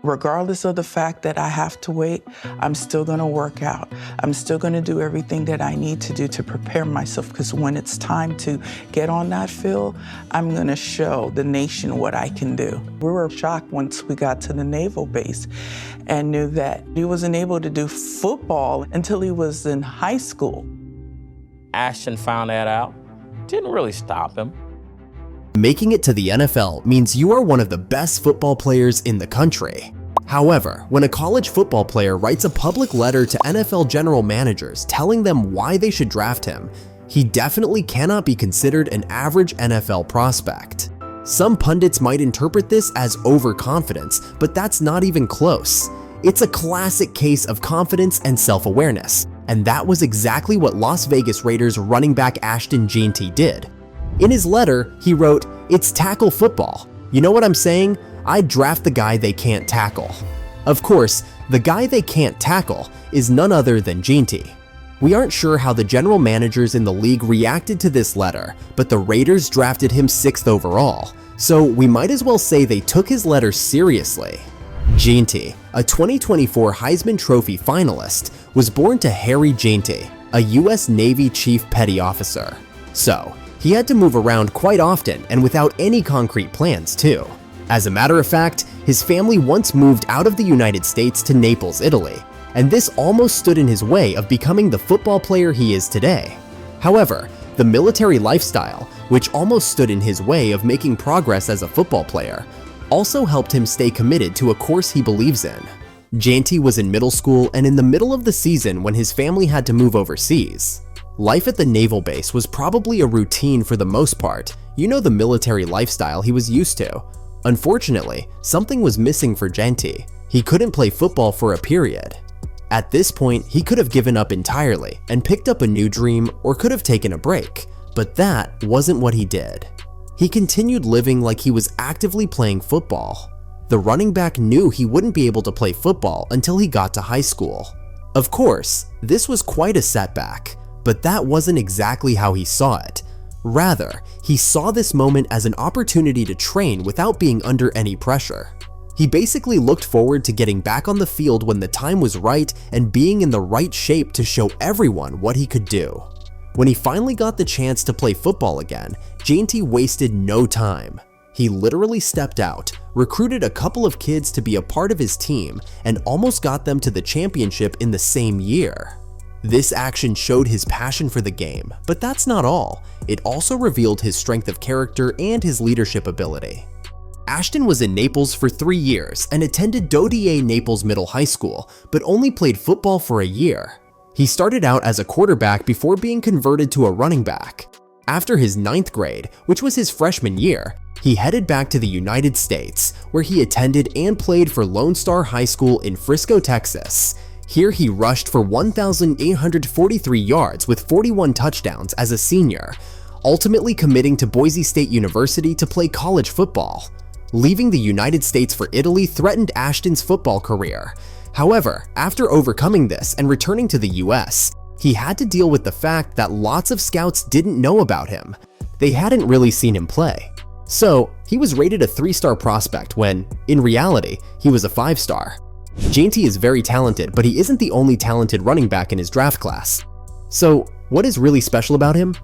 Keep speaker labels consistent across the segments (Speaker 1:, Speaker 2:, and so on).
Speaker 1: Regardless of the fact that I have to wait, I'm still gonna work out. I'm still gonna do everything that I need to do to prepare myself, because when it's time to get on that field, I'm gonna show the nation what I can do. We were shocked once we got to the naval base and knew that he wasn't able to do football until he was in high school.
Speaker 2: Ashton found that out. Didn't really stop him.
Speaker 3: Making it to the NFL means you are one of the best football players in the country. However, when a college football player writes a public letter to NFL general managers telling them why they should draft him, he definitely cannot be considered an average NFL prospect. Some pundits might interpret this as overconfidence, but that's not even close. It's a classic case of confidence and self-awareness, and that was exactly what Las Vegas Raiders running back Ashton Jeanty did. In his letter, he wrote, "It's tackle football. You know what I'm saying? I'd draft the guy they can't tackle." Of course, the guy they can't tackle is none other than Jeanty. We aren't sure how the general managers in the league reacted to this letter, but the Raiders drafted him 6th overall, so we might as well say they took his letter seriously. Jeanty, a 2024 Heisman Trophy finalist, was born to Harry Jeanty, a US Navy Chief Petty Officer. So, he had to move around quite often and without any concrete plans too. As a matter of fact, his family once moved out of the United States to Naples, Italy, and this almost stood in his way of becoming the football player he is today. However, the military lifestyle, which almost stood in his way of making progress as a football player, also helped him stay committed to a course he believes in. Jeanty was in middle school and in the middle of the season when his family had to move overseas. Life at the naval base was probably a routine for the most part, you know, the military lifestyle he was used to. Unfortunately, something was missing for Jeanty. He couldn't play football for a period. At this point, he could have given up entirely and picked up a new dream, or could have taken a break, but that wasn't what he did. He continued living like he was actively playing football. The running back knew he wouldn't be able to play football until he got to high school. Of course, this was quite a setback, but that wasn't exactly how he saw it. Rather, he saw this moment as an opportunity to train without being under any pressure. He basically looked forward to getting back on the field when the time was right and being in the right shape to show everyone what he could do. When he finally got the chance to play football again, Jeanty wasted no time. He literally stepped out, recruited a couple of kids to be a part of his team, and almost got them to the championship in the same year. This action showed his passion for the game, but that's not all. It also revealed his strength of character and his leadership ability. Ashton was in Naples for 3 years and attended Dodier Naples Middle High School, but only played football for a year. He started out as a quarterback before being converted to a running back. After his 9th grade, which was his freshman year, he headed back to the United States, where he attended and played for Lone Star High School in Frisco, Texas. Here he rushed for 1,843 yards with 41 touchdowns as a senior, ultimately committing to Boise State University to play college football. Leaving the United States for Italy threatened Ashton's football career. However, after overcoming this and returning to the US, he had to deal with the fact that lots of scouts didn't know about him. They hadn't really seen him play. So, he was rated a 3-star prospect when, in reality, he was a 5-star. Jeanty is very talented, but he isn't the only talented running back in his draft class. So, what is really special about him?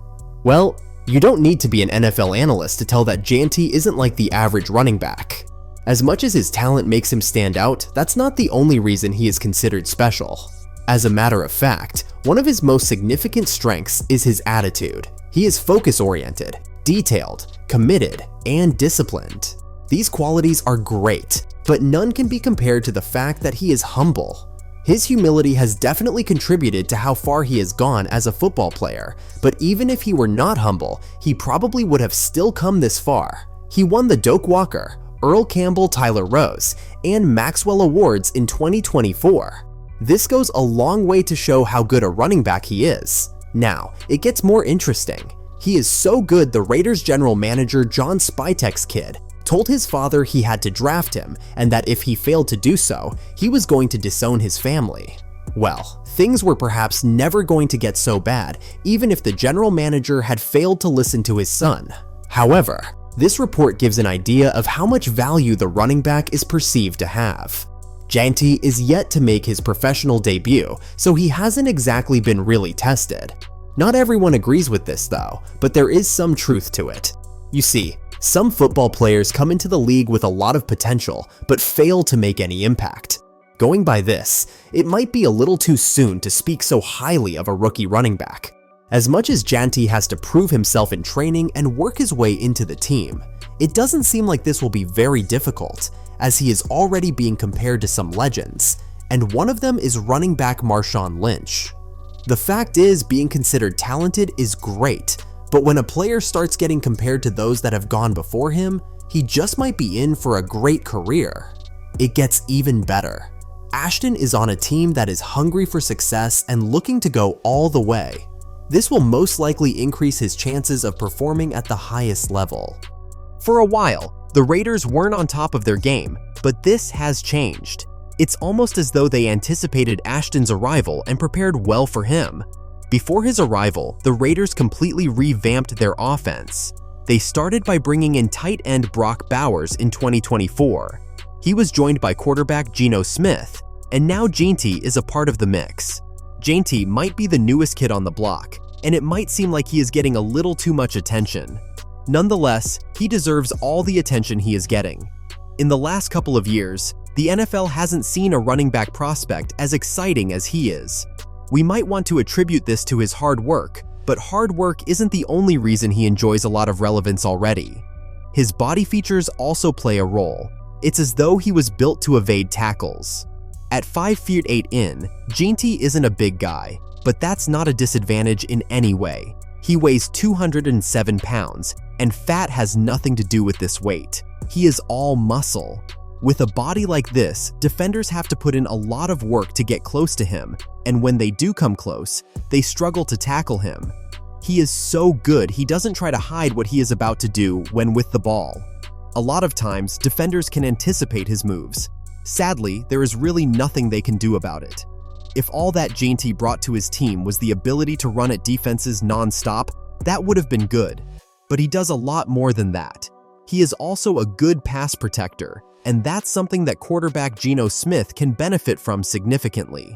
Speaker 3: Well, you don't need to be an NFL analyst to tell that Jeanty isn't like the average running back. As much as his talent makes him stand out, that's not the only reason he is considered special. As a matter of fact, one of his most significant strengths is his attitude. He is focus-oriented, detailed, committed, and disciplined. These qualities are great, but none can be compared to the fact that he is humble. His humility has definitely contributed to how far he has gone as a football player, but even if he were not humble, he probably would have still come this far. He won the Doak Walker, Earl Campbell Tyler Rose, and Maxwell Awards in 2024. This goes a long way to show how good a running back he is. Now, it gets more interesting. He is so good the Raiders general manager John Spytek's kid told his father he had to draft him and that if he failed to do so, he was going to disown his family. Well, things were perhaps never going to get so bad even if the general manager had failed to listen to his son. However, This report gives an idea of how much value the running back is perceived to have. Jeanty is yet to make his professional debut, so he hasn't exactly been really tested. Not everyone agrees with this though, but there is some truth to it. You see, some football players come into the league with a lot of potential, but fail to make any impact. Going by this, it might be a little too soon to speak so highly of a rookie running back. As much as Jeanty has to prove himself in training and work his way into the team, it doesn't seem like this will be very difficult, as he is already being compared to some legends, and one of them is running back Marshawn Lynch. The fact is, being considered talented is great, but when a player starts getting compared to those that have gone before him, he just might be in for a great career. It gets even better. Ashton is on a team that is hungry for success and looking to go all the way. This will most likely increase his chances of performing at the highest level. For a while, the Raiders weren't on top of their game, but this has changed. It's almost as though they anticipated Ashton's arrival and prepared well for him. Before his arrival, the Raiders completely revamped their offense. They started by bringing in tight end Brock Bowers in 2024. He was joined by quarterback Geno Smith, and now Jeanty is a part of the mix. Jeanty might be the newest kid on the block, and it might seem like he is getting a little too much attention. Nonetheless, he deserves all the attention he is getting. In the last couple of years, the NFL hasn't seen a running back prospect as exciting as he is. We might want to attribute this to his hard work, but hard work isn't the only reason he enjoys a lot of relevance already. His body features also play a role. It's as though he was built to evade tackles. At 5 feet 8 in, Jeanty isn't a big guy, but that's not a disadvantage in any way. He weighs 207 pounds, and fat has nothing to do with this weight. He is all muscle. With a body like this, defenders have to put in a lot of work to get close to him, and when they do come close, they struggle to tackle him. He is so good he doesn't try to hide what he is about to do when with the ball. A lot of times, defenders can anticipate his moves. Sadly, there is really nothing they can do about it. If all that Jeanty brought to his team was the ability to run at defenses non-stop, that would have been good. But he does a lot more than that. He is also a good pass protector, and that's something that quarterback Geno Smith can benefit from significantly.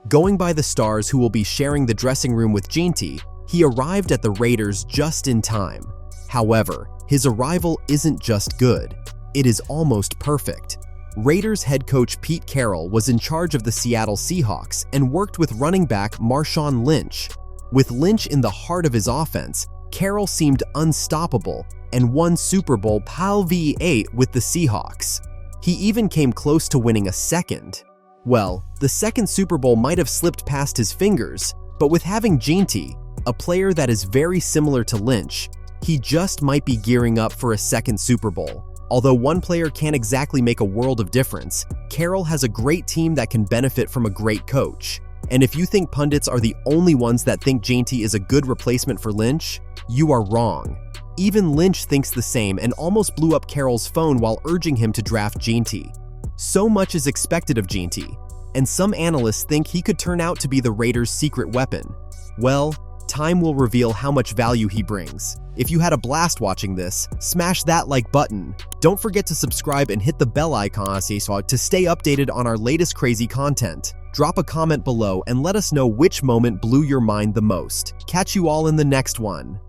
Speaker 3: Going by the stars who will be sharing the dressing room with Jeanty, he arrived at the Raiders just in time. However, his arrival isn't just good, it is almost perfect. Raiders head coach Pete Carroll was in charge of the Seattle Seahawks and worked with running back Marshawn Lynch. With Lynch in the heart of his offense, Carroll seemed unstoppable and won Super Bowl XVIII with the Seahawks. He even came close to winning a second. Well, the second Super Bowl might have slipped past his fingers, but with having Jeanty, a player that is very similar to Lynch, he just might be gearing up for a second Super Bowl. Although one player can't exactly make a world of difference, Carroll has a great team that can benefit from a great coach. And if you think pundits are the only ones that think Jeanty is a good replacement for Lynch, you are wrong. Even Lynch thinks the same and almost blew up Carroll's phone while urging him to draft Jeanty. So much is expected of Jeanty, and some analysts think he could turn out to be the Raiders' secret weapon. Well, time will reveal how much value he brings. If you had a blast watching this, smash that like button. Don't forget to subscribe and hit the bell icon to stay updated on our latest crazy content. Drop a comment below and let us know which moment blew your mind the most. Catch you all in the next one.